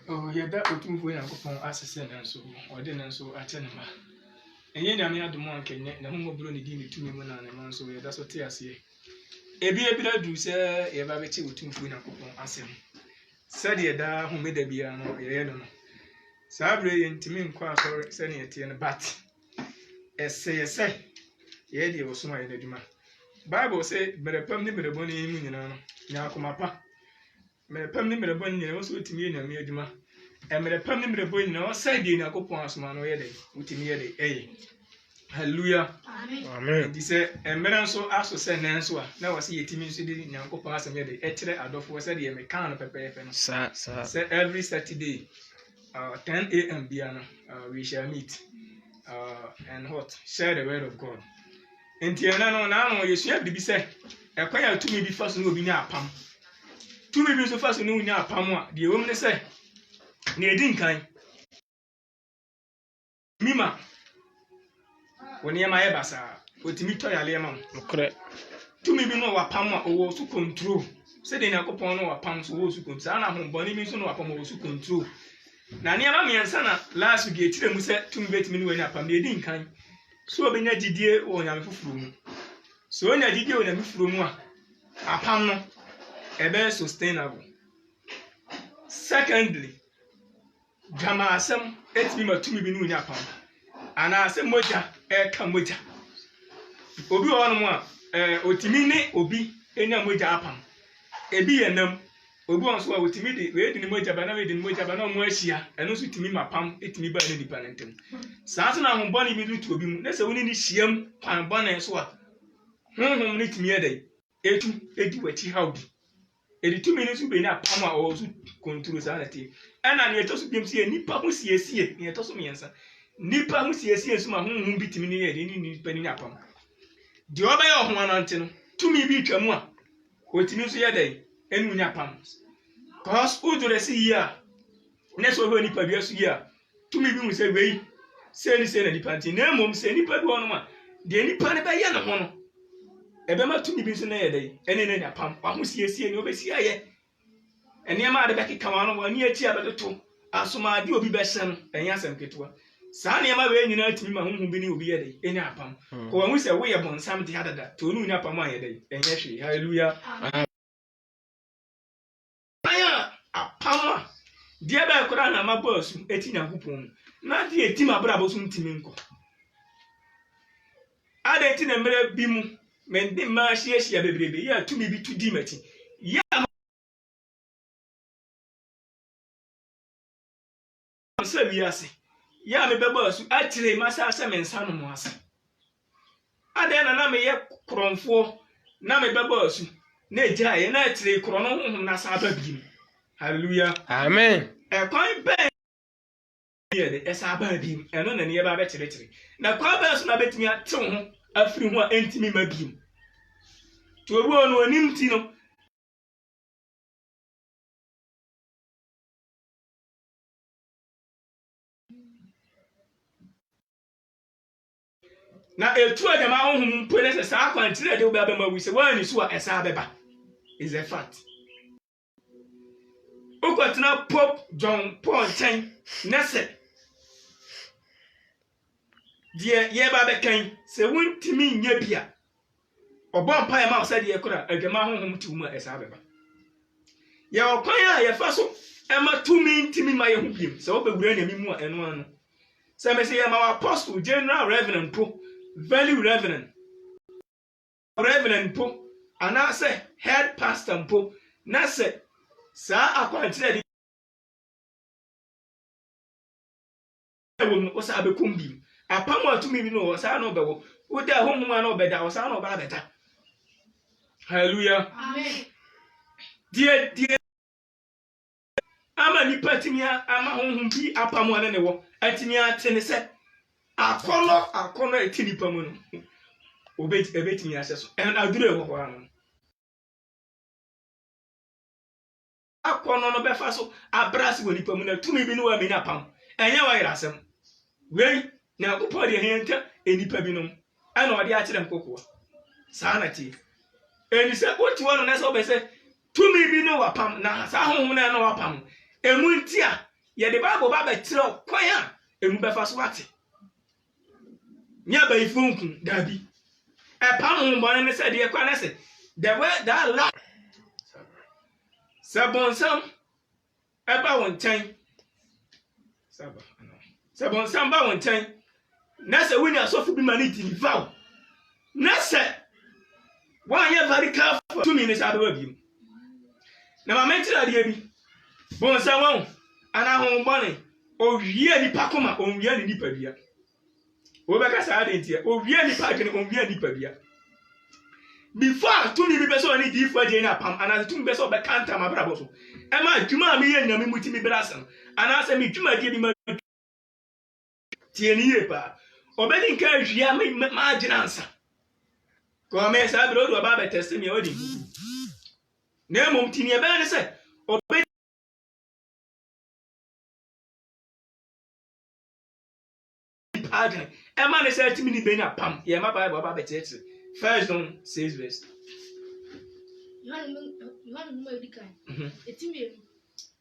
Oh, yɛda otumfo Nyankopɔn asese ne nso ɔde ne nso akyɛ ne ma ɛnyɛ nyame adom ankɛnyɛ na ho mmɔborɔ ne di ne tumi mu na ne ma nso yɛda so te aseɛ ebira duru sɛ yɛba bɛkyɛ otumfo Nyankopɔn asɛm sɛdeɛ daa homeda biara no yɛyɛ no saa bere yɛntumi nkɔ asɔre sɛnea yɛteɛ no but ɛsɛ yɛde wɔsom ayɛ n'adwuma Bible sɛ mmerɛpam ne mmerɛbɔ ne mu nyinaa no nyakoma pa mmerɛpam ne mmerɛbɔ ne nyinaa nso tumi yɛ nyame adwuma mmerɛpam ne mmerɛbɔ nyinaa ɔsɛ deɛ Nyankopɔn asoma no yɛ dɛ wotumi yɛ dɛ ɛyɛ hallelujah amen di sɛ mmerɛ nso aso sɛ nan nso a na wɔsɛ yɛtumi nso de Nyankopɔn asɛm yɛ dɛ ɛkyerɛ adɔfoɔ sɛ deɛ meka no pɛpɛɛpɛ no sɛ every Saturday 10 a.m. bia no we shall meet and share the word of God enti ɛna no na no yɛsua biribi sɛ ɛkwan a tumi bi fa so na obi ne apam tumi bi nso fa so na onya apam a deɛ wɔm ne sɛ na edi nkan mima woniyama yɛ basa otimi tɔ yale ma mokre tumi bi no wapam a owo su control sɛ de Nyankopɔn no wapam so owo su control saa na hombɔne bi nso no wapam owo su control na nneɛma mmiɛnsa na last week etire mu sɛ tumi betimi no wani apam na edi nkan so obenya gidie wɔ nyame foforo mu so onya gidie wɔ nyame foforo mu a apam no ebe sustainable secondly jama asɛm etimi matumi bi no wani apam ana asɛm moja ka moja obi wɔ no mu a otimi ne obi enya moja apam ebi yɛ nam obi wɔ so a otimi de we di ne moja ba na we di ne moja ba na mo ahyia ɛno so timi mapam etimi ba ne nipa ne ntem saa so na hombɔne bi do obi mu na sɛ woni ne hyiam kwan bɔne so a honhom ne timi yɛ dɛ etu edi wachi hawdi edi tumi ne so be na apam a ɔwɔ so control saa na te ɛna ne ɛtɔ so biem sie nipa ho siesie ne ɛtɔ so mmiɛnsa nipa ho siesie so ma honhom bi timi ne yɛ de ne nipa ne apam de ɔbɛyɛ ɔho anante no tumi bi twa mu a otimi so yɛ dɛ enu nya apam cause udure si yia ne so ho nipa bi aso yia tumi bi hu sɛ wei sɛ ni sɛ na nipa nti na mmom sɛ nipa bi ɔno ma de nipa ne bɛyɛ ne ho no ebema tumi bi so na yɛ dɛ ene ne nya apam wa ho siesie ne obesi ayɛ enema ade bɛkeka ma no wani achi abedoto asoma ade obi bɛhyɛ no ɛnyɛ asɛm ketewa saa nneɛma wei nyinaa tumi ma honhom bi ne obi yɛ dɛ enya apam ko wa hu sɛ wo yɛ bonsam de adada to onu nya apam ayɛ dɛ ɛnyɛ hwe hallelujah aya apam deɛ bɛ kora na mabɔ asu eti Nyankopɔn na de eti mabrabo so ntimi nkɔ ade eti na mmerɛ bi mu mende ma hyiahyia bebrebe yɛ tumi bi tu di mati ya sɛ wiase ya me bɛbɔ asu akyire masa asɛ me nsa no mo ase ade na me yɛ krɔmfo na me bɛbɔ asu na egya yɛ na akyire krɔ no honhom na sa aba bi hallelujah amen kwan bɛn yɛ de ɛsa aba bi ɛno na ne yɛ ba bɛkyerɛkyerɛ na kwan bɛn so na betumi atew ho afiri ho a entimi ma bi to obi ono anim ti no na etu adama honhom mpo ne sɛ saa kwankyerɛ de wo bɛba ma wi sɛ wani so a ɛsa bɛba is a fact ukotena Pope John Paul nkyɛn na sɛ deɛ yɛba bɛkan sɛ wontimi nya bia ɔbɔ mpa yɛ ma wo sɛ deɛ kora adwama honhom ti wo mu a ɛsa bɛba yɛ ɔkwan a yɛfa so ɛma tumi ntimi ma yɛ ho biem sɛ wobɛwura nyame mu a ɛno ano sɛ me sɛ yɛ ma apostle general reverend po value reverend po anaasɛ head pastor po na sɛ saa akwankyerɛ de wo no o sa abekom bi apam a tumi bi no o sa na obɛwo wo da honhom a na obɛda o sa na oba abɛda hallelujah amen die ama nipa timi ama honhom bi apam a ne wo atimi ate ne sɛ akɔlɔ eti nipa mu no obetimi ahyɛ so ɛna aduru ɛwɔ hɔ ano akɔnɔ no bɛfa so abrase wɔ nipa mu na tumi bi no wa me na pam ɛnyɛ wa yɛ asɛm wei na Nyankopɔn de hɛnta enipa bi nom ɛna ɔde akyerɛ mkokoa saa na tie eni sɛ wotu wɔ no na sɛ obɛsɛ tumi bi no wapam na saa honhom na no wapam emu ntia ye de Bible ba betire kwan a emu befa so ate nya ba ifunku dabi pam honhom bone ne se de kwa na se the way that la sabonsam eba won tan sabonsam ba won tan na se wini asofu bi maniti ni vaw na se wan ye very careful tumi ne sa ba bi na ma mentira de bi bonsam won ana honhom bone owie ni pakoma onwie ni nipa bia wo be ka sa ade ntia owie ni pakene onwie nipa bia before tumi bi beso ni di fo je na pam ana tumi beso be kanta ma brabo so e ma dwuma mi ye nyame muti mi brasan ana se mi dwuma die bi ma tie ni ye pa obedi nka ahia ma agina ansa ko me sa bro do ba be test mi odi na mum tini e be ne se obedi agina e ma ne se timi ni be na pam ye ma Bible ba be test First John 6 verse. Yohane mo edikan. Etimi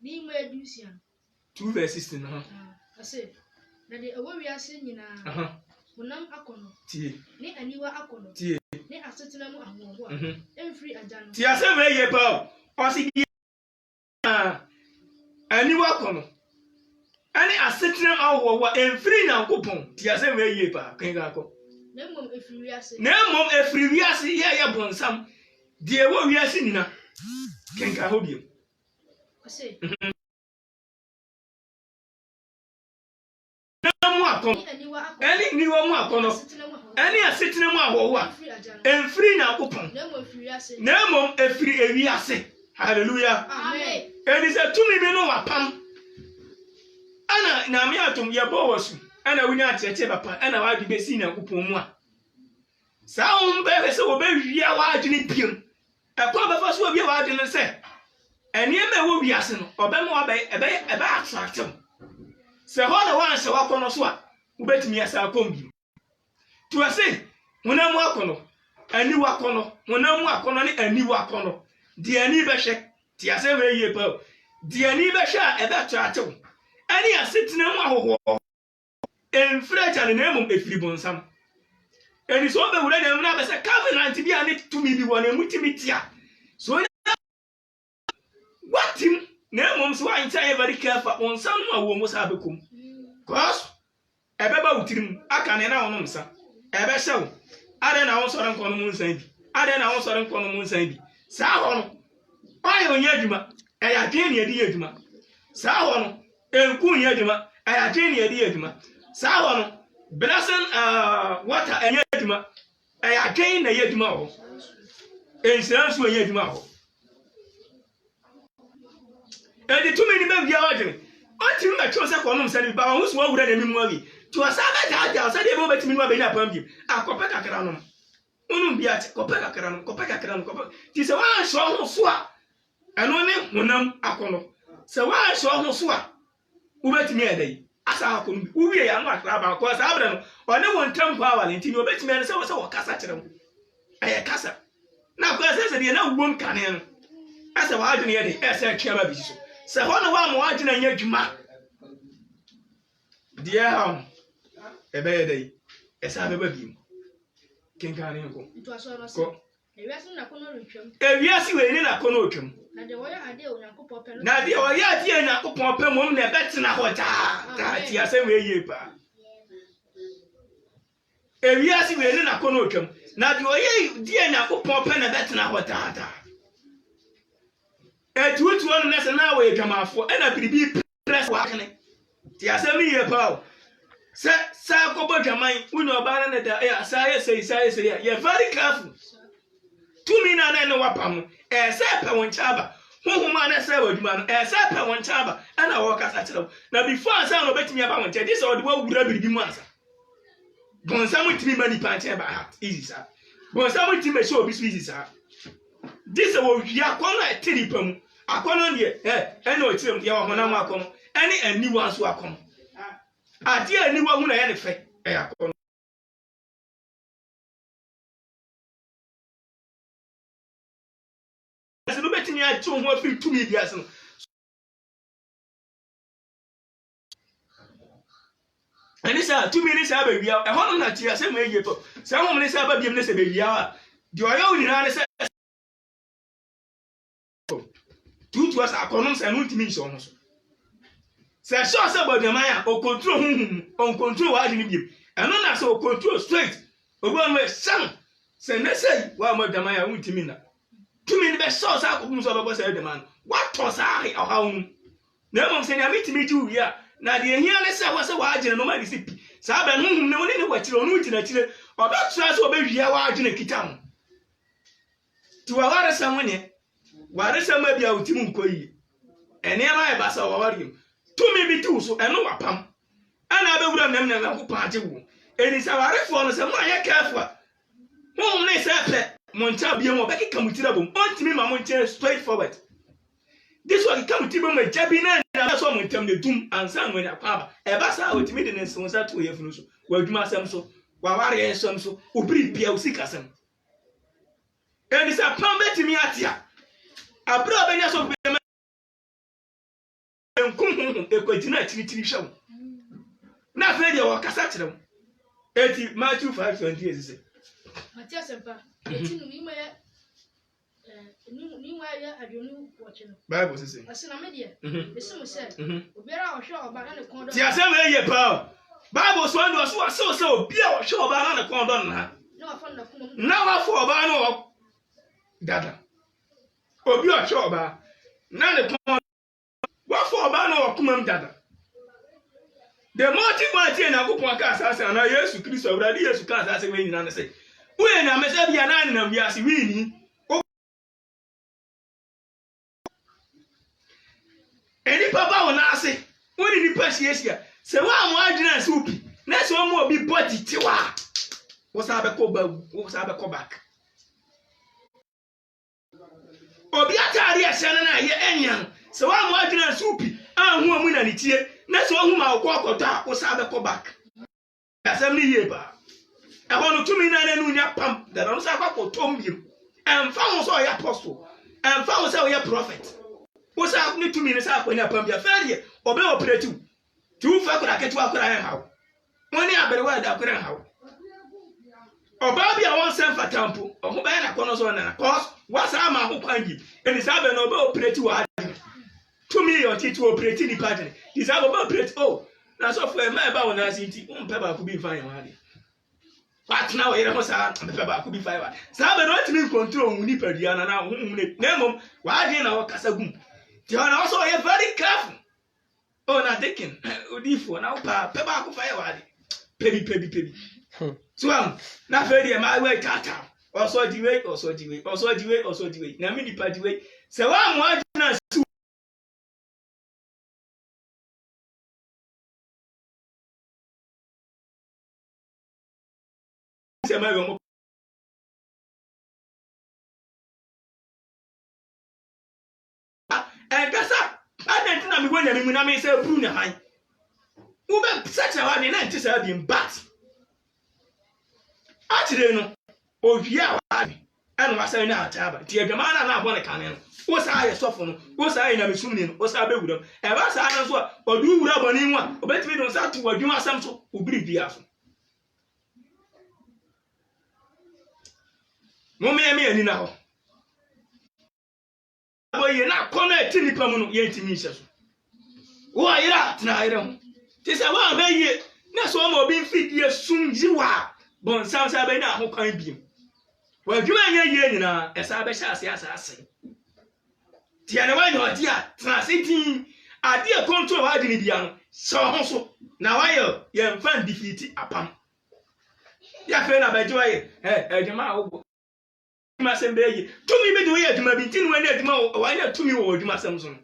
ni mo edusian. 2 verse 16 Ase na de ewo wiase nyina. Munam akono. Tie. Ni aniwa akono. Tie. Ni asetena mu ahoho a. Emfiri agano. Tie ase we ye pa o si aniwa akono. Ani asetena ahoho emfiri Nyankopon. Tie ase we ye pa kenga akọ. Na mom efiri wiase ye bonsam de ewo wiase nina kenka hobiem ase na mu akon eni niwo mu akono eni asetena mu ahoho a emfiri Nyankopon na mom efiri ewiase hallelujah amen eni se tumi bi no wapam ana na me atom ye bo wasu ana wunya atete bapa ana wadi be si Nyankopon mu a sa on be se wo be wia wa adwene biem e ko be fa so wia wa adwene se eni e me wo wiase no obe mo obe ebe attractive se ho na wan se wakono so a wo betimi asa akombi to ase wonamu akono ani wakono wonamu akono ni ani wakono de ani be hwe ti ase we yie pa de ani be hwe a ebe attractive ani asetina mu ahoho enfrecha ne nemum efiri bonsam eni so be wura dem na be se covenant bi ani tumi bi wona mutimitia so watim nemum so an say very careful bonsam no awo mo sa bekom cause ebe ba utirim aka ne na wonom sa ebe hyew ade na won sore nkono mu nsan bi ade na won sore nkono mu nsan bi sa ho no ayi onye adwuma eya dwen ne edi adwuma sa ho no enku nye adwuma eya dwen ne edi adwuma sa ho no Blessing water enye adwuma adwen na ye adwuma ho ensiran so enye adwuma ho edi tumi ni be bia wadwene otimi ma cho se konom se ba ho so wura na mimu abi to asa ba ja asa de bo betimi no ba ni apam bi akope kakra no unum bia kope kakra no ti se wa so ho so a eno ne honam akono se wa so ho so a wo betimi edai asa akono uwie ya no akra ba ko asa abra no one won tempo awale ntini obetimi ene se wo se wo kasa kire wo aye kasa na ko se de na ubom kane no asa wa adwene ye de ese twa ba bi so se ho no wa mo adwene nya dwuma de ha ebe ye dai esa be ba bi kenkane ko ko ewiase na kono retwam ewiase we ni na kono otwam na de woya ade Onyankopon pe na de woya ade Onyankopon pe mom na betena ho ta ti asem we yie pa ewiase we ni na kono otwam na de woya de Onyankopon pe na betena ho ta etutu onu na se na we dwamafo e na biribi press wa kene ti asem yie pa se sa ko bodwaman uni obara na da ya sa ye sei ya very careful tumi na na wapam se pe won chaba honhoma na se wadwuma no se pe won chaba ana wo kasa kire na before sa no betimi aba won che this all the way wura biribi mu ansa bonsam timi mani panche ba ha easy sa bonsam timi se obi so easy sa this wo wia kono etiri pam akono de ene o tirem ya wo honam akono ene aniwa so akono ade aniwa hu na ye ne fe akono se no betimi a to ho afiri tumi bi ase no ani sa tumi ni sa ba wia e ho no na ti ase ma eye to se ho ni sa ba biem ne se ba wia a di oyo ni na ne se tutu asa akonom se no ntimi nso ho so se sure se bodemaya o control on control wa adi ni biem eno na se o control straight obi on we sam se ne say wa bodemaya ntimi na tumi ni be sure sa akopum so bebo se deman what toss ahi o hawo na mom se ni amitimi ji wi a na de ehia ne se wa agene no ma di sipi sa ba no ne woni ne wachire onu gina chire oba tura so oba wia wa agene kita ho ti wa ware sam ne ware sam bia utimi nkoyi ene ma e ba sa wa ware tumi bi tu so eno wapam ana be wura nam na ko paage wo eni sa ware fo no se mo aye careful mo ne se pe mo ncha bia mo be kika mutira bom ontimi ma mo nche straight forward this one come tibo ma jabi na so mo ntam ne dum ansa mo nya kwa ba e ba sa otimi de ne so sa to ye funu so wa adwuma asem so wa ware ye so so obiri bia usika sem eni sa pam betimi atia abra be nya so ekwatina chiri hwew na fe de wo kasa kire mo eti Matthew 5:20 ezise Matthew sempa eti no nima ya nima ya adwonu woche no Bible sese asina me de esi mo se obiara ohwe oba na ne kon do ti asem eye pa Bible so ndo so se obia ohwe oba na ne kon do na wafa na kuma na wafa oba na wo dada obi ohwe oba na ne kon wafa oba na wo kuma dada the motive na go pon ka asase na Yesu Kristo awurade Yesu ka asase we nyina ne se we na me se bia na na wiase we ni eni papa wona ase woni ni pasiesia se wa mo adwena se upi na se o mo obi body tiwa wo sa be ko back obi atari ase na ye enyan se wa mo adwena se upi anhu amu na ni tie na so hu ma okota wo sa be ko back asem ni ye ba e wono tumi na na nu nya pam da no sa kwa tombiem emfa wo so ya apostle emfa wo so ya prophet wo sa ni tumi ni sa kwa nya pam bia farie obe operate tu fa kwa ketu akora hen hawo woni aberewa da akora hen hawo oba bia won sem fatampo oho ba na kono so na cause wa sa ma ho kwangi eni sa be no obe operate wa tumi yo ti to operate ni pattern is able to operate oh na so for me ba wona sinti umpe ba ku bi fine wa de but now here mo sa umpe ba ku bi fine wa sa be no timi control hu ni padua na hu ne na mom wa de na wo kasa gum ti ona also you very careful oh na taking odifo na pa pe ba ku fine wa de pebi so na fe de ma we tata also di way na me di pa di way se wa mo na se ma yo mo kasa adent na mi wona mi na me se bru na han wo be search na wa ni na nti se bi bat atire no ohia wa bi eno wasa na ataba ti adwama na abo ne kane no wo sa ye sofo no wo sa ye na mesum ni no wo sa be wuram e ba sa na so odu wura boni nwa obetimi don sa to wadwuma asam so obiri bia so mo me ani na ho aboye na kono etini pamu no ye ntimi hye so wo ayira tena ayira ho ti se wa ba ye na so mo bi fidie sumjiwa bon sam sa be na ho kan biem wadwuma nya ye nyina esa be hye ase ti ane wa nyo dia tena sitin ade e control wa de ni bia no so ho so na wa ye mfan defeat apam ya fe na ba jiwa ye adwuma wo ma sembe yi tumi bi do ye adwuma bi tinu wani adwuma wa nya tumi wo adwuma sam so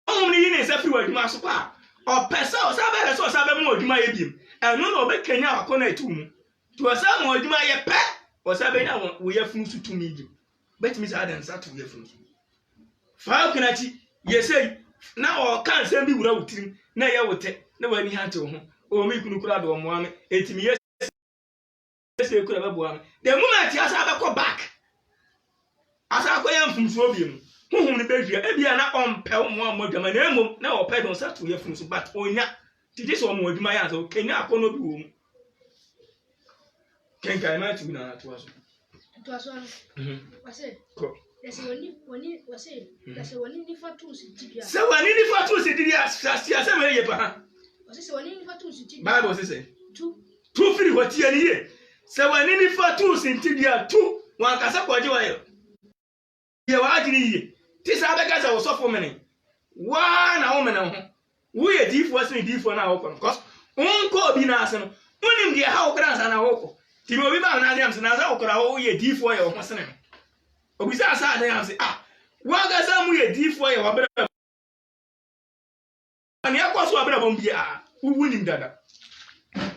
o ni ni se fi wo adwuma so pa o pesa o sa be so sa be mo adwuma ye biem eno no be kanya akona etumu to sa mo adwuma ye pe o sa be nya wo ye fun su tumi bi bet mi sa dan sa to ye fun su fa okinachi ye sei na o kan sem bi wura wutirim na ye wote na wani ha to ho o mi kunu kura do mo ame etimi ye say kura be bo ame the moment you asa be go back mfumso bi mu honhom ne behwia ebia na ompɛ mo amodwama na emom na opɛ don sa to ye fumso but onya tidi so mo adwuma ya so kenya akono bi wo mu kenkai ma tu na to aso wase That's wani ni fatu si tibia. Se wani ni fatu si tibia siasa me ye pa. Se wani ni fatu si tibia. Bible say tu firi hotie ni ye. Se wani ni fatu si tibia tu wan kasa kwaje wa ye. Ye wa agini ye. Ti sa be kasa wo sofo mene. Wa na wo mene ho. Wo ye difo se difo na wo kon. Cause unko bi na ase no. Unim de ha wo kra sa na wo ko. Ti mo bi ba na dem se na sa wo kra wo ye difo ye wo ho se ne. Obisa asa na ya say waga sa mu ye difo ye wa bra ani akoso wa bra bom bia wunim dada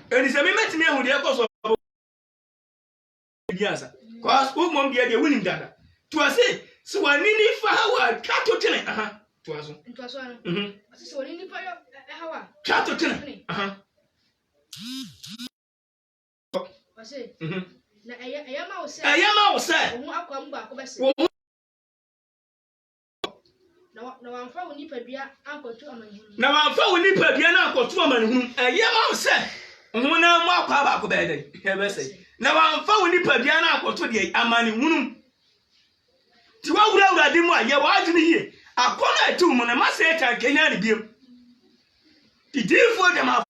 eni se me metime hu de akoso bia sa cause wo mom bia de wunim dada to ase so wani ni fa wa kato tene to aso se wani ni fa hawa kato tene wase na ayama wo se wo akwam ba ko bese na wanfa wo nipa bia ankotu amanihunu na wanfa wo nipa bia na ankotu amanihunu ayama wo se wo na mu akwa ba ko be dai e bese na wanfa wo nipa bia na ankotu de amanihunu ti wa wura de mu aye wa agini hie akona atu mu na maseta kenya ne biem ti difo de ma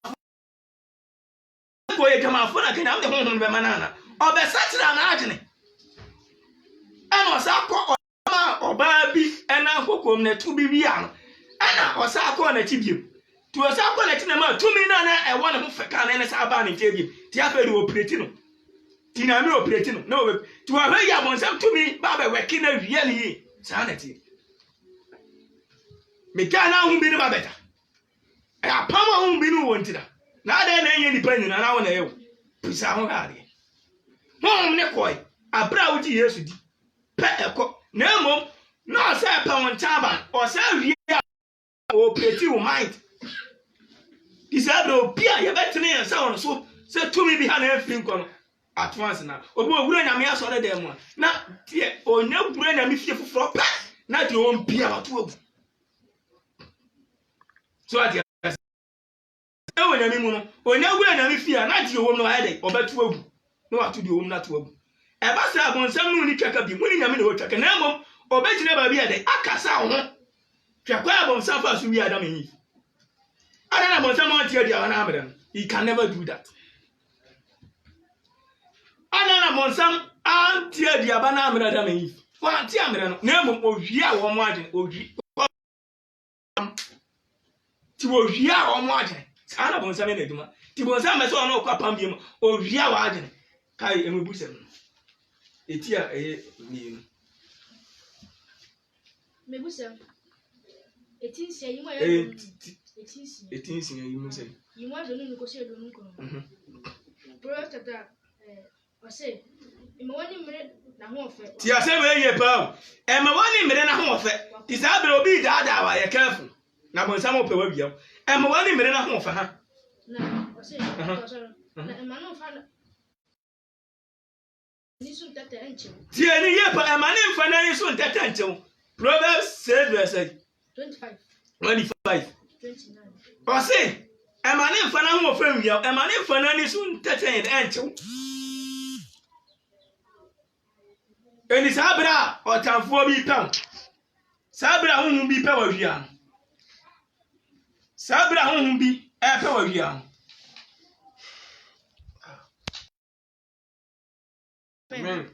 ko ye kama fo na kenya am de honhon be manana obesatira na agene ana osakọ oba bi ena kokom na tu bi bia no ana osakọ na tibiem tu osakọ na tinama tumi na ewo ne ho feka na ne sa ba ne tibiem ti aferi operate no ti na me operate no na o tu ahwe ya bonsam tumi ba be weki na wie ne yi sa na ti me kana hu bi ne ba beta ya pama hu bi no wontira na ada na enye nipa nyina na wo na yewo pisa ho ha de ne koi abra wuji Yesu di pe eko na emom na se pa won chaba o se wie o peti wo mind disabro bia ye betene yan sa won so se tumi bi ha na afiri nko no advance na obi owura nyame aso de dem na tie onya bura nyame fie foforo pa na de won bia wato ogu so ati e wonya mi mu no onya bura nyame fie na de won no ha de obeto ogu no wato de won na to ogu e ba sa abonsam no ni twaka bi mu ni nyame na wo twaka na emom obegina ba bia de akasa ho twakwa abonsam fa so wi adam yi ada na abonsam antia dia na amere he can never do that ada na abonsam antia dia ba na amere adam yi wa antia amere no na emom ohia wo mo agene ohwi ti wo hia wo mo agene sa na abonsam na eduma ti bonsam me so no kwa pam bi mo ohia wo agene kai emebusem etia ni mebusem etinsia yimo ya etinsia yimo se yimo adonu ni ko se edonu ko bro tata ose imewani mre na ho ofe ti ase we ye pa emewani mre na ho ofe ti sa bere obi daada wa ye careful na bonsam ope wa biam emewani mre na ho ofe ha na ose na emanu fa nisun tata enche ti eni ye pa emani mfa na nisun tata enche Proverbs 7:25 29 ose emani mfa na ho ofe biam emani mfa na nisun tata enche eni sabra otamfo bi pam sabra hunhun bi pe wa hia sabra hunhun bi pe wa hia amen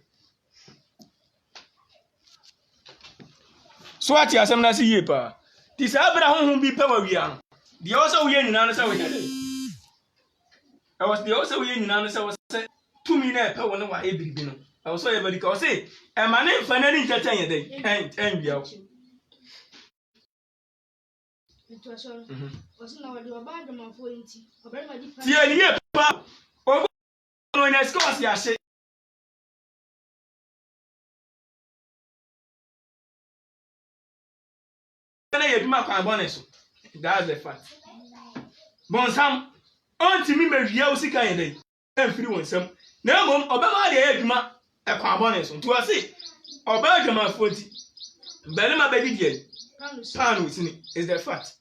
so ati asem na si ye pa ti sabra hunhun bi pe wa hia de o so ye nyina no se wo ye I was the also ye nyina no se wo se tumi na pe wo no wa ebiribi no I was so ye badi ka o se e ma ne mfa na ni ntatan ye den en bia o na wadi wabanda mafo nti obere ma di pa ti ani ye pa o no na skos ya she na ye duma kwa bonus that's the fact bonsam onti mi mewia usika ye den enfiri wonsam na mom obema de ye duma e kwa bonus nti o se oba dwama fo nti Belema Bedi, Panus. Panus is the fact.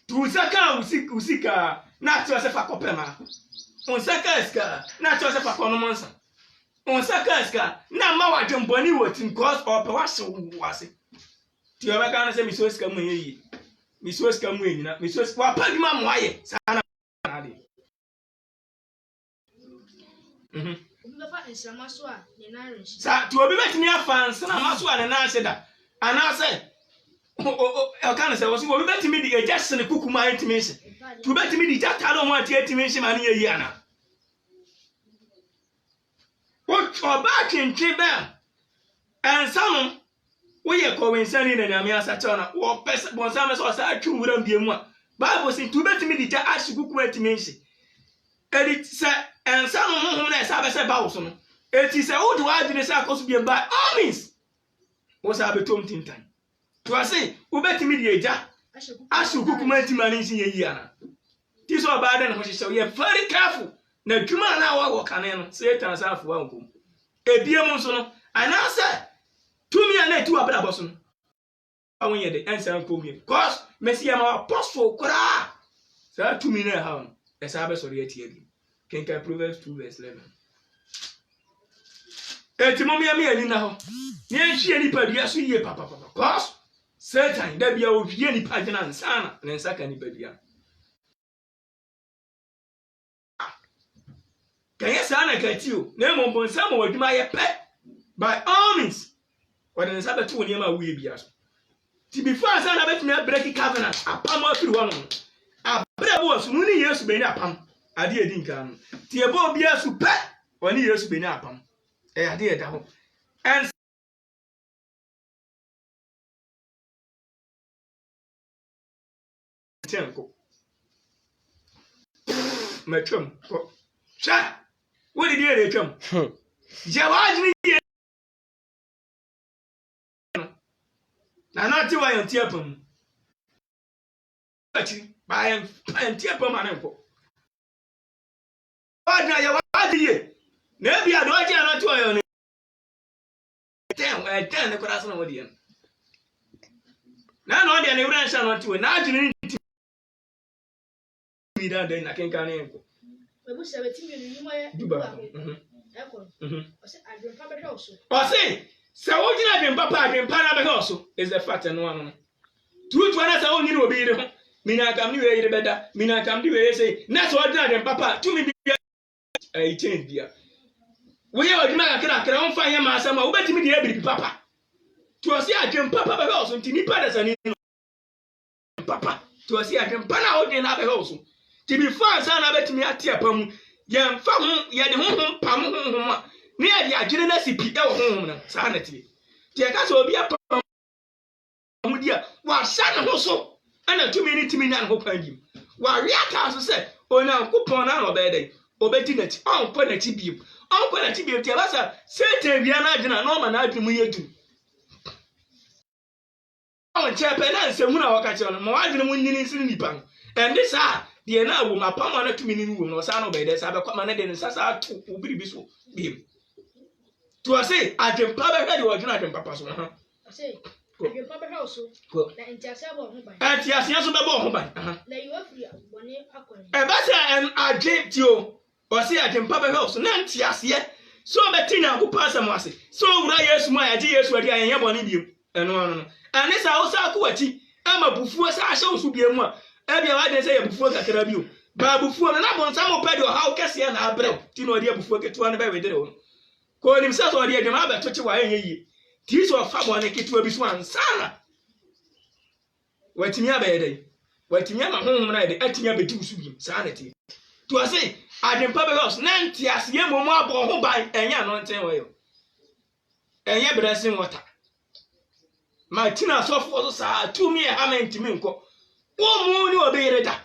To Saka, Usika, not Joseph Copema. On Sakaska, not Joseph Akonomonsa. On Sakaska, now Mawa Jumboni was in cause or Pawaso was it. To your American say, Miss West Camway, Miss West Camway, Miss West Wapagma Waye, Sana. Sa to obi betimi afans na maso ane na ase da ana se o kan se wo so obi betimi di eja ne kukuma etimi se to betimi di jata lo mo ati etimi se ma ne yi ana o ba twentwe ba ansam wo ye ko wensani na nyame asa chona wo pesa bon sam so sa atwu wuram biemu a bible say to betimi di ja ashi kukuma etimi se edi se ansam honhom na esa be se ba wo so no eti se wo de wa adwene se akoso bi ba all means wo sa betom tintan to ase wo betimi di eja asu kukuma etima ni nsin yi ana ti so ba de na ho hyehyɛ ye very careful na dwuma na wa wo kane no Satan sa afo ankom ebiem nso no ana se tumi ana eti wa bra boso no awon ye de ensa ankom ye cause mesia ma apostle kura sa tumi na ha no esa be so re ati abi kenka Proverbs 2:11 eti mo me ani na ho ne nhwie nipa bia so yie papa cause Satan da bia o hwie nipa gina nsana na nsaka nipa bia kaya sana katio na mo bonsa mo waduma ye pe by all means what den sabe to niam awie bia so ti before sana betime break covenant apam afiri ho no abre bo so ni Yesu be ni apam ade edi nka no ti e bo bia so pe oni Yesu be ni apam ade e da ho and tenko metrum ko sha what did you dey come jawaj ni na not why on tiapam achi by en tiapam anenko adna ya wadiye na bia do achi anot why on ten ne kora so na wodiye na no de ne wura nsha no tiwe na adwene ni da den na kenka ne enko webu se betimi ni mo ye duba ose adwempa be hwe so ose se wo gina adwempa pa adwempa na be hwe so is the fact no ano tutu na se wo nyini obi ire ho mina kam ni we ire beda mina kam di we say na se wo gina adwempa pa tu mi bia change bia wo ye odima kakra won fa ye ma asama wo betimi di ebiri papa tu ose adwempa pa be hwe so ntini pa da sani papa tu ose adwempa na wo gina na be hwe so ti bi fa sa na betimi atia pam ye mfa ho ye de honhom pam honhom a ne ye de adwene na sipi e wo honhom na sa na tie ti e ka so obi apam mu dia wa sha ne ho so ana tumi ni timi na ho kwan bi wa wi aka so se ona kupon na no be dey obeti na ti on po na ti bi ti ba sa Satan bia na adwene na o ma na adwene mu ye du on chepe na nsemu na waka che no ma adwene mu nyini nsin nipa and this the na wo mapam na tumi ni wo no sa no be dey sa be kwa na de nsasa to obiri bi so bim to say adwempa be hwe de odwena adwempa pa so ha ase adwempa be hwe so na entiase bo ho ban entiase so be bo ho ban na you afri bone akon e ba say en adwe tio o say adwempa be hwe so na entiase so be tinya ko pa sam ase so wura Yesu ma ya je Yesu ade ayen bone biem eno no anisa wo sa ko wachi ama bufuo sa ahye wo so biem a ebia wa de say ya bufuo kakra bi o ba bufuo na bon sam opedi o ha o kese ya na abre ti no de bufuo ketua na be wedere o ko nim sa so de de ma ba tochi wa yen yi ti so fa bo na ketua bi so ansana watimi abede watimi ama honhom na de atimi abedi usu bi sa na ti to say adempa be house na nti ase momo abo ho ban enya no nten wo yo enya blessing water ma tina so fo so sa tumi e ha mentimi nko wo mu ni obi reda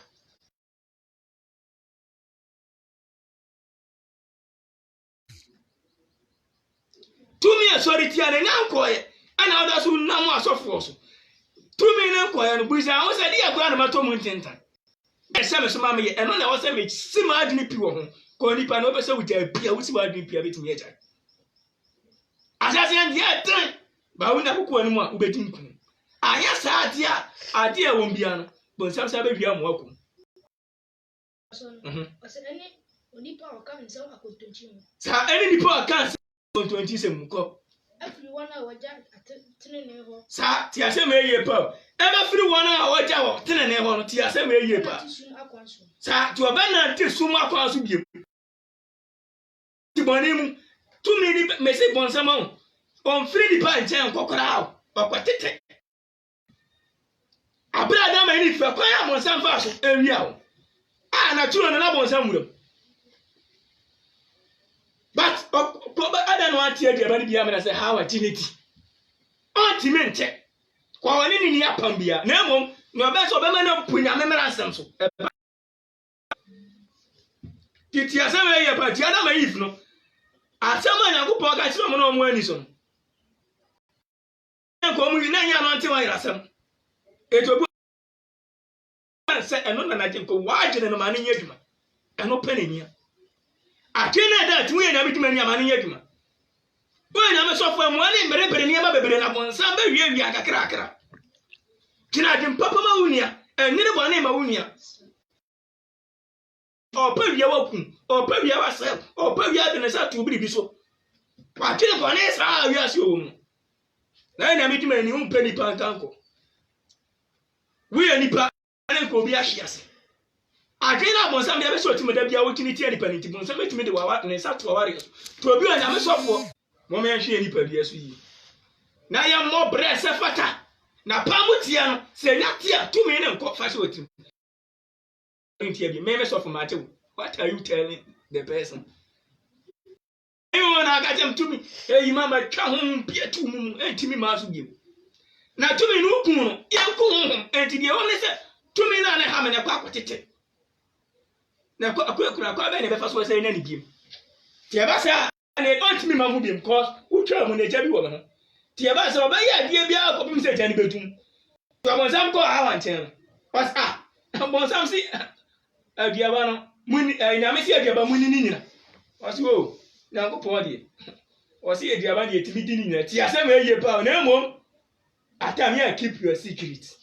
tumi e sori ti ana nya nkoye ana oda so na mu asofo so tumi ne nkoye no buza wo se dia kwa na mato mu ntentan e se me so ma me e no na wo se me si ma adini pi wo ho ko nipa no be se wo ja bia wo si wa adini pi abetimi e ja asase an dia tan ba wona kokko anu a ubedi nku anya saate a ade a won bia no bonsam sa ba wia mo akum ose ene onipa oka nsem akontonchi mu sa ene nipa oka nsem akontonchi sem ko afiri wana waja tenene ho sa ti asem eye pa eba firi wana waja ho tenene ho no ti asem eye pa sa ti obana ti sum akwanso biem ti bonimu tu mi ni mesi bonsam on firi di pa nchen kokora okwatete abra da ma ni fa kwa ya bonsam fa so ewia o na tuno na bonsam wuro but ada no atie dia ba ni bia me na say how atinity ultimate kwa woni ni apam bia na emom no be so be ma na punya me mera nsem so titi asem ye pa ti ada ma if no asem anya ko po ka chiro mo no mo ani so no ko mu na nya no ante wa ira asem etobu se eno na je ko wajene no ma ne nya dwuma eno penenia atena da tu ye na bi dwuma nya ma ne nya dwuma we na me so fa mo ani mbere ni ma bebere na bonsa ba wie akakra kina dim papa ma wunia enire bo na ma wunia opa wie wakum opa wie wasem opa wie de na sa tu bi so atena bo na sa wie ase o mu na me dwuma ni umpe ni pankanko we ni pa na ko bi ahiase agena bonsa me be so ti me da bia wotini ti ani paniti bonsa me ti me de wa na sa to wa re to bi anya me so fo mo me hwe ni padua so yi na ya mo bre se fata na pamutia no se nyatia to me ne nko fa se otim ntia bi me so for matew what are you telling the person na ga jem to me eyi mama twa ho bia tu mu entimi ma so biem na to me no kun no ye ku ho enti de won se to me na ne ha me ne kwa kwotete na kwa akura be ne be fa so se na ni biem tie ba sa and don't me mamu bim cause utwa mu na eja bi wo no tie ba so ba ya die bia ko bim se eja ni betum to bonsam ko ha wanchen was bonsam si aduaba no muni nya me si aduaba muni ni nyina was wo na ko po die was si aduaba die timi di ni nyina tie asem eye pa na mom atam ya keep your secret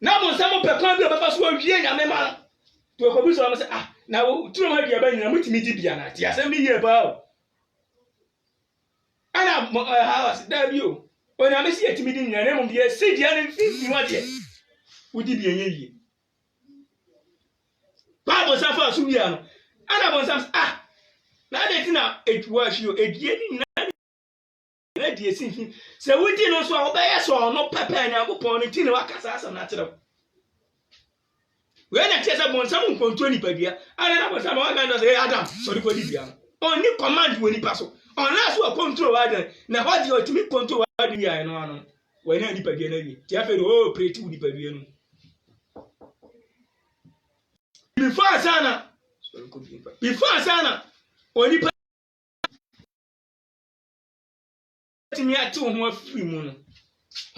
na bonsam pe kan bi ba fa so wie nya me ma to ko bi so am say na wo turo ma bia ba nyina mutimi di bia na ti asem ye ba o ana house da bi o na me si etimi di nyina na mo bia si dia na fi wa de udi bia nye yi ba bo sa fa su bia no ana bo sa na de ti na etwa shi o edie ni na die si fi se wudi no so a wo ba ye so no pepe nya go pon ni ti ne wakasa asam na tire we na tese bonsam nkonto ni padua ana na bonsam wa ga ndo say Adam so ko di bia oni command woni paso ona so control wa dan na ho di otimi control wa di ya no ano we na di padua na wi ti afa do preti di padua no before sana oni pa ti mi ati ho afiri mu no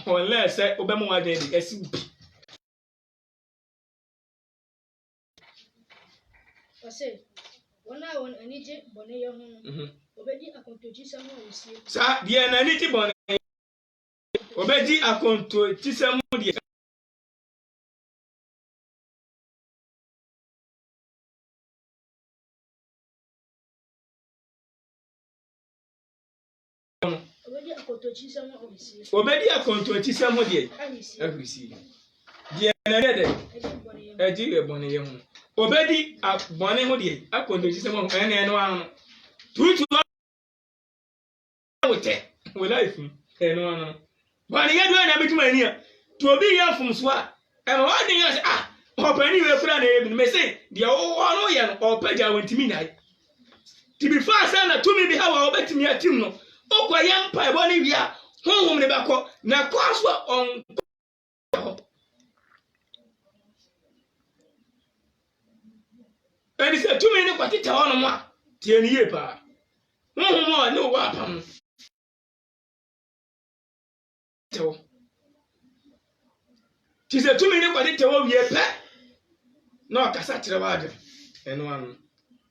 onle se obemu wa dan di esi upi ose wona won anije bone ye ho obedi akontoji samu osie sa die na anije bone obedi akontoji samu die obedi akontoji samu die ahisi die na de eji bone ye ho obedi abone ho die akontoji samu ene no anu tutu wote we life eno anu bone ye do na betuma ni a to obi ye fum so a e ma wadin ye opani we kura na ye bi me say de wo no ye no opaja wantimi nai ti bi fa sana tumi bi hawa obetimi atim no okwa ye mpa e bone wi a honhom ne bako na kwa so on eni se tumi ni kwatita hono mo a tie ni ye pa honhom a ne wo apam to ti se tumi ni kwatita wo wie pe na okasa kire wa ade eno anu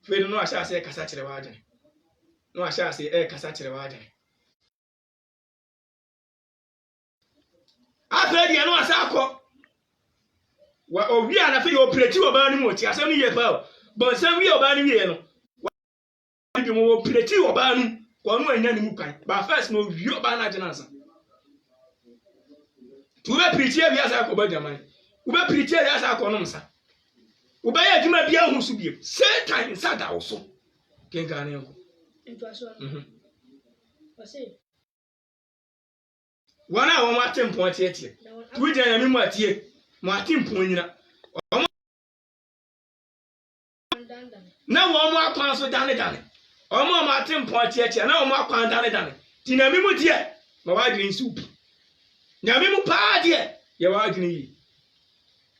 fe no ahya ase kasa kire wa ade no ahya ase kasa kire wade afa dia no asa akọ wa owi ana fe yo preti oba ni mo ti asem ni ye pa o bon sam wi oba ni wi no wa bi mo preti oba nu ko no anya ni mu kan ba first no wi oba na agena asa tu be preti e wi asa akọ ba jaman u be preti e asa akọ no msa u ba ya adwuma bia hu su biem satan nsa da wo so kenka ne ko Intuaso. Wase. Wana wo ma tempo atie tu je ya mi mu atie mo atempo nyina na wo mo akwan so dane o mo ma tempo atie na wo mo akwan dane ti na mi mu die ma wa dwin soup na mi mu pa die ye wa dwin yi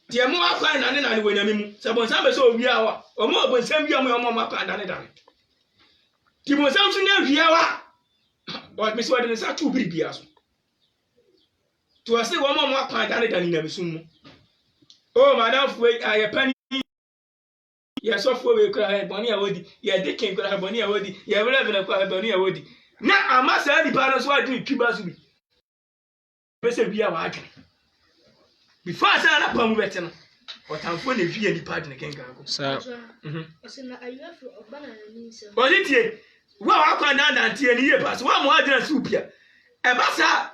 ti mo akwan dane wo na mi mu se bon sam be so wi awa o mo bon sam wi mo mo akwan dane ti mo sam so na wi awa o mi so de sa tu bibia so to ase wo mo akwan dane na mi sum mu oh madam fwe aye pani ya sofo we kra he boni awodi ya dikin kra he boni awodi ya reverend kra he boni awodi na amasa ni pa no so adi twiba su bi pese bia wa adwen before say na pamu bete no otamfo na hwie ni pad ne kenka ko sa ose na ayuafu obana na ni se ozitie wa akwa na nantie ni ye pass wa mo adwen su pia e ba sa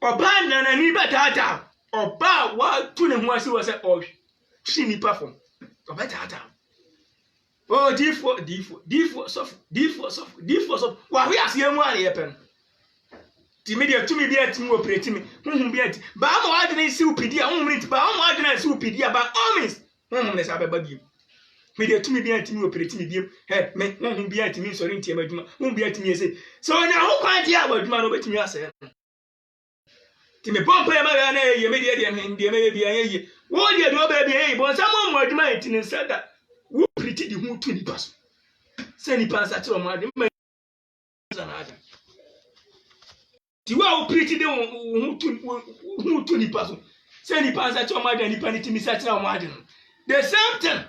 obana na ni betata oba wa tu ne ho ase wo se o hwi ni pa fom obetata oh D4 soft wa we ase emu are ye pen ti media to me bia ti mu operate me hunhun bia ti ba ma wa dene si upidi a hunhun ti ba ma wa dene si upidi a ba always hunhun ne sa ba bia media to me bia ti mu operate me bia he me hunhun bia ti mi sori nti e madwuma hunhun bia ti mi ese so na ho kwan ti a badwuma no betimi ase ti me pompa e ma bia na ye media dia me dia me bia ye wo dia do ba bia ye bon sa mo madwuma ti ne sada wo pretty di hu tu ni paso se ni pansa ti o ma de ma na ada ti wa wo pretty de hu tu ni paso se ni pansa ti o ma de ni pani ti mi sa ti o ma de the same thing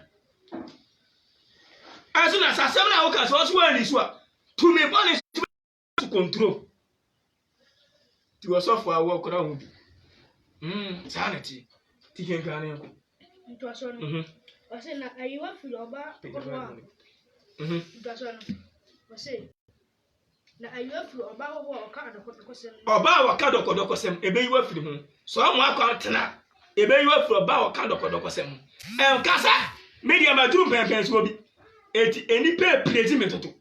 aso na sasem na wo ka so so ani so a to me body to control ti wo so for awo kora hu sanity ti ken kan ne ko Intuaso. Wase na ayuwa filoba kwa Intuaso. Wase na ayuwa filoba kwa oka dokosem oba waka dokosem ebe yiwa firi ho so amu akwa tena ebe yiwa firi oba waka dokosem kasa media maduru pempen so bi eti eni pe prezi metoto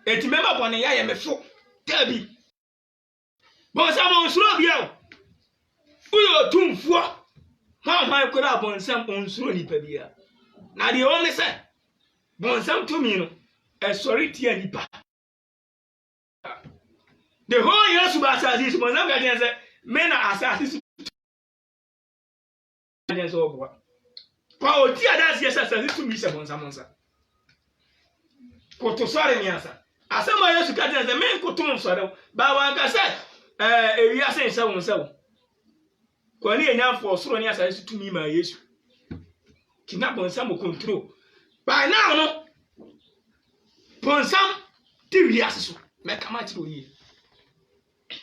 eti mema bone ya ye mefo tabi bon sa mo nsuro bia uyo tumfuo ha kura bon sam onsuro ni pa bia na de o me se bon sam to mi no e sorry ti anipa the whole year suba sasis bon sam ga den se me na asasis den so bo pa o ti ada se sasis to mi se bon sam onsa ko to sore ni asa asema yesu ka den se me ko to sore ba wa ka se ewi ase se won se wo ko ni enyamfo soro ni asa to mi ma yesu kina bonsam control by now no bonsam ti wi aseso me kama ti oyi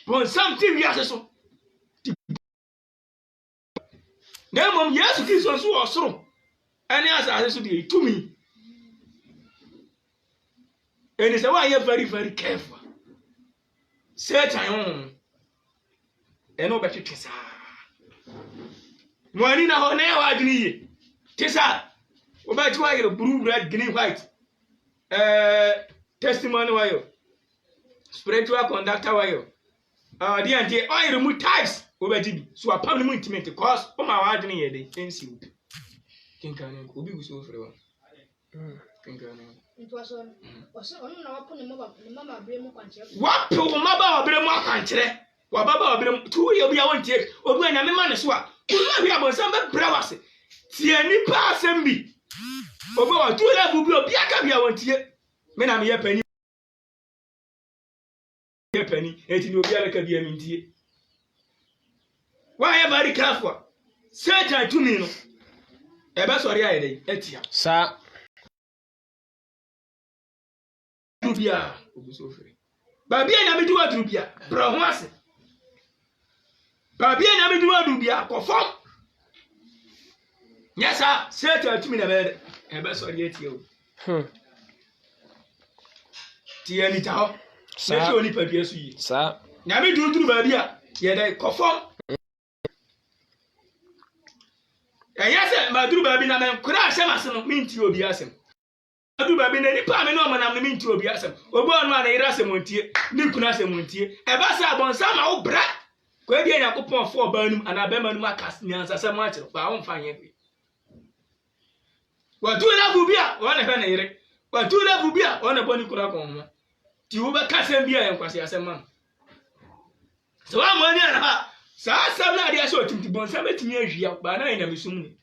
bonsam ti wi aseso na mom yesu kristo so osoro ani asa aseso de to mi eni se wa ye very careful satan on eno be twetwesa mo ani na ho na ya wa adwini ye tisa obati wa yero blue red green white testimony wa yo spiritual conductor wa yo the anti oil mu types obati bi so apam mu intimate cause o ma wa adwini ye de ensi obi kinkan obi gu so frɛ wa kinkan Intuaso. Wase onu na wapo ne mama bre mu kwankyere wapo maba obre mu akwankyere wa baba obre mu tu ye obi a wontie obi anya me ma ne so a ku wi abonsam be bre wase tie nipa asem bi obi wa tu level bi obi aka bi a wontie me na me ye pani eti ni obi aka bi a mintie wa ye very careful satan to me no e be sori aye dey etia sa bia obi so fere baabi a nyame di waduru bia bra ho ase baabi a nyame di waduru bia kɔfɔm nyasa seta atumi na bɛyɛ ebe sɔre etie o tie ni ta hɔ na hwɛ onipa dua so yi saa nyame duru baabi a yɛde kɔfɔm ɛyɛ sɛ maduru baabi na menkora asɛm ase no mentie obi asɛm maduru baabi na nipa me ne ɔmanam no mentie obi asɛm obi ɔno a na yere asɛm ontie ne kuna asɛm ontie ɛba sɛ abɔnsa ma wo bra kwa bi Nyankopɔn fo ɔbaa num ana bɛma num aka nyansasɛm akyerɛ ba wo mfa nyɛ bi watu na bubi a wɔne hwɛ ne yere watu na bubi a wɔne bɔ ne kura kɔn ho ti wo bɛka sɛm bi a yɛn kwase asɛm ma so wa mo ani ana ha saa asɛm na ade ahyɛ otimti bɔnsam etimi ahwia ba na yɛ mesum ne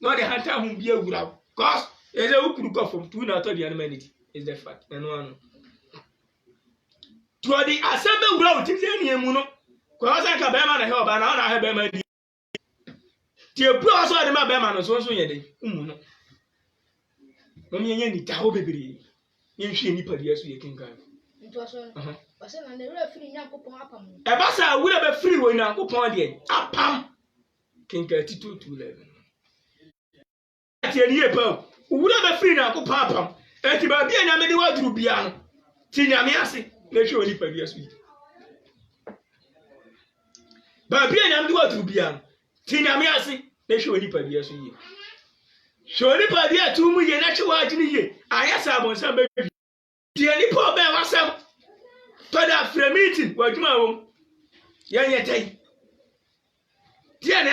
no de hanta ho bi awura cause eze ukuru kɔfom tu na atɔ de anima niti is the fact ɛno ano to the asɛm awura otimti ani emu no kwa ɔsan ka bɛma na hɛ ɔba na ɔna hɛ bɛma di ti epu ɔso de ma bɛma no so yɛ de umu no Mami yenye ni taho bebere. Yenhwe nipa dia so yekinkan. Nto aso no. Wase na ne wura firi Nyankopɔn apam. E ba sa wura be firi wo Nyankopɔn de apam. Kinka Tito 2:11. Ati eni epa. Wura be firi Nyankopɔn apam. Enti ba bia nyame de waduru bia no. Ti nyame ase na hwe nipa dia so yi. Ba bia nyame de waduru bia no. Ti nyame ase na hwe nipa dia so yi. Shori padi atumu ye na chiwa ajini ye ayasa abonsa be die ni po be wasam to da free meeting wadwuma wo ye tai die na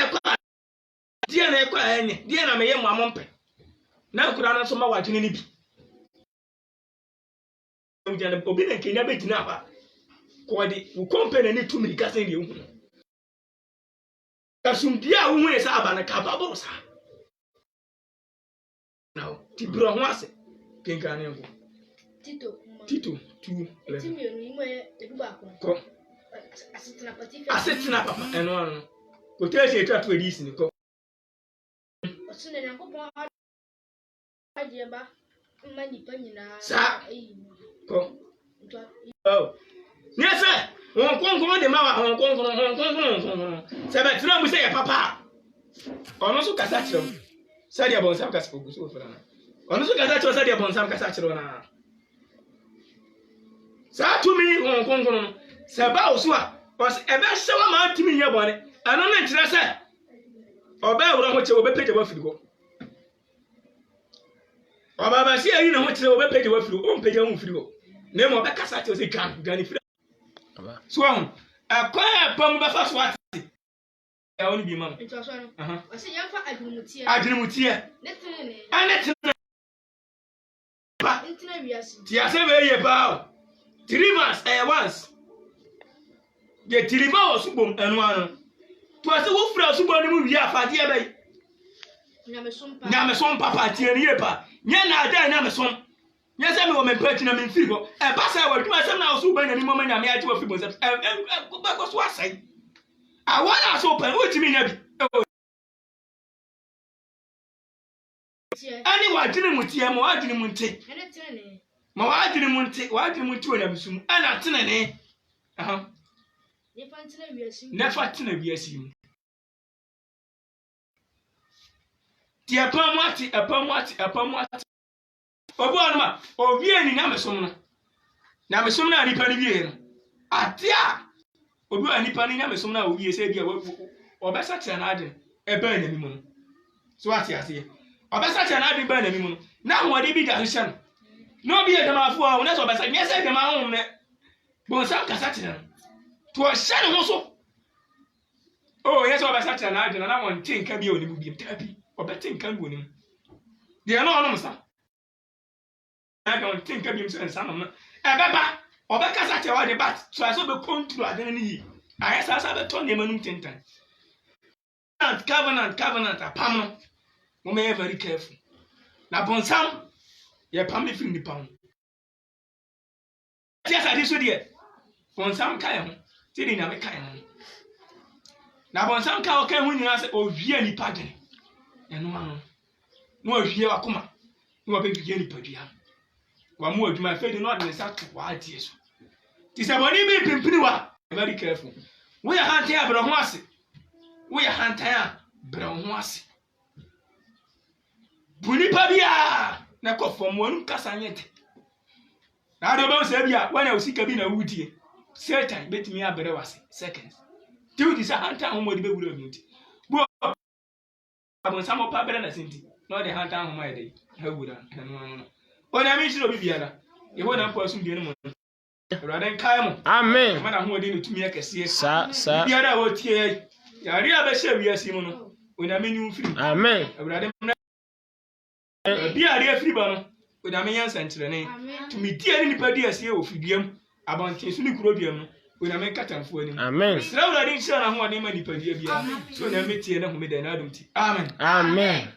ekwa enye die na meye mu amompe na nkura no so ma wadwene ni bi obi na Kenya be tina ba ko de wo company ni tumi ka se ni hu kasum dia wo hu esa aba na ka ba bosa now tibro ho ase kenka ne ngo Tito 2:11 timi oni mo e duba ko asetina papa eno ano ko tese etu ato edisi ni ko osu ne Nyankopɔn aje ba mani panyina sa ko oh nyese won konkon de ma wa won konkon se be tira mu se ya papa ono so kasa kyerem Sadia bonsam kasa oguso ofra na. Ono so kasa cho sadia bonsam kasa kyerɛ na. Sa tumi won konkon no. Se ba oso a, os ebe hyewa ma tumi nya bɔne. Ano na nkyerɛ sɛ ɔba wura ho kyɛ obɛpɛgye wa firi hɔ. Ɔba ba si ayi na ho kyerɛ obɛpɛgye wa firi hɔ. Ɔmpɛgye ho firi hɔ. Na mo ɔbɛkasa kyerɛ sɛ gan firi. Aba. So ho. Akwa pam ba fa so ate. Ya woni bi mam. Nto aso no. Wase yamfa adwumutie. Adwumutie. Ne tene. Ane tene. Ba. Ntena wiase. Ti ase be ye ba. 3 months once. Ye tiriba wo subom enu anu. To ase wo fura subom ni mu wi afade e bai. Nyame som papa tie ni ye pa. Nya na ada nyame som. Nya se me wo me pati na me firi go. E ba sa wa duma sem na wo subom na ni mo ma nyame age wo firi bo se. Ba ko so asai. I want to open what you mean. Anyone didn't with you, more didn't munte. More didn't munte, why didn't we do an absum? And I tell never tell a BSU. Dear upon what, Obama, or Vienna, Namasona. Namasona, and Ipanian. Atia. Obi ani pani nya mesom na obi ese bia obesa kire na ade e ban na mimu no so ati ase obesa kire na ade ban na mimu no na hode bi da hye no obi e damafo a wona so obesa nya se dama ho ne bon sam kasa kire to o hye ne ho so oh yes obesa kire na ade na won tinka bia oni mu bi tabi obetinka bi oni mu de na ono msa na ga won tinka bi msa nsa no e beba obekasa che wa de bat so aso be control adan ni yi ayesa asa be to ne manum tentan covenant apam no mo me very careful na bonsam ye pam me film ni pam ti asa di so de bonsam kai ho ti di na me kai ho na bonsam ka o kai ho nyina se o hwie ni padene eno ano no o hwie akoma no o be hwie ni padua wa mu adwuma fe de no de sa to wa tie so Tisaboni be pimpiniwa. Very careful. We are hunting abrohwase. We are hunting abrohwase. Bunipa bia na kofom wonu kasanyete. Na do ba se bia wana usika bi na wudie. Satan betimi abere wase seconds. Till this hunter homo de be wura muti. Bo abon samo pa bere na senti. No de hunter homo ede. Ha wura na no. Ona mi shiro bibiara. E ho na mpo asum die no mo. Ewurade kai mo. Amen. Mana ho de no tumi akese. Sa bibiara wo tie. Yare abehye wiase mu no. Ona me nyu firi. Amen. Ewurade biara afiri ba no. Ona me yansa nkyerene. Tumi die ni nipa die ase ofidiam. Abantin so ni kuro diam no. Ona me katamfo ani. Amen. Sira ewurade nkyerana ho de ma nipa die bia. So na me tie na ho me da na adom ti. Amen. Amen.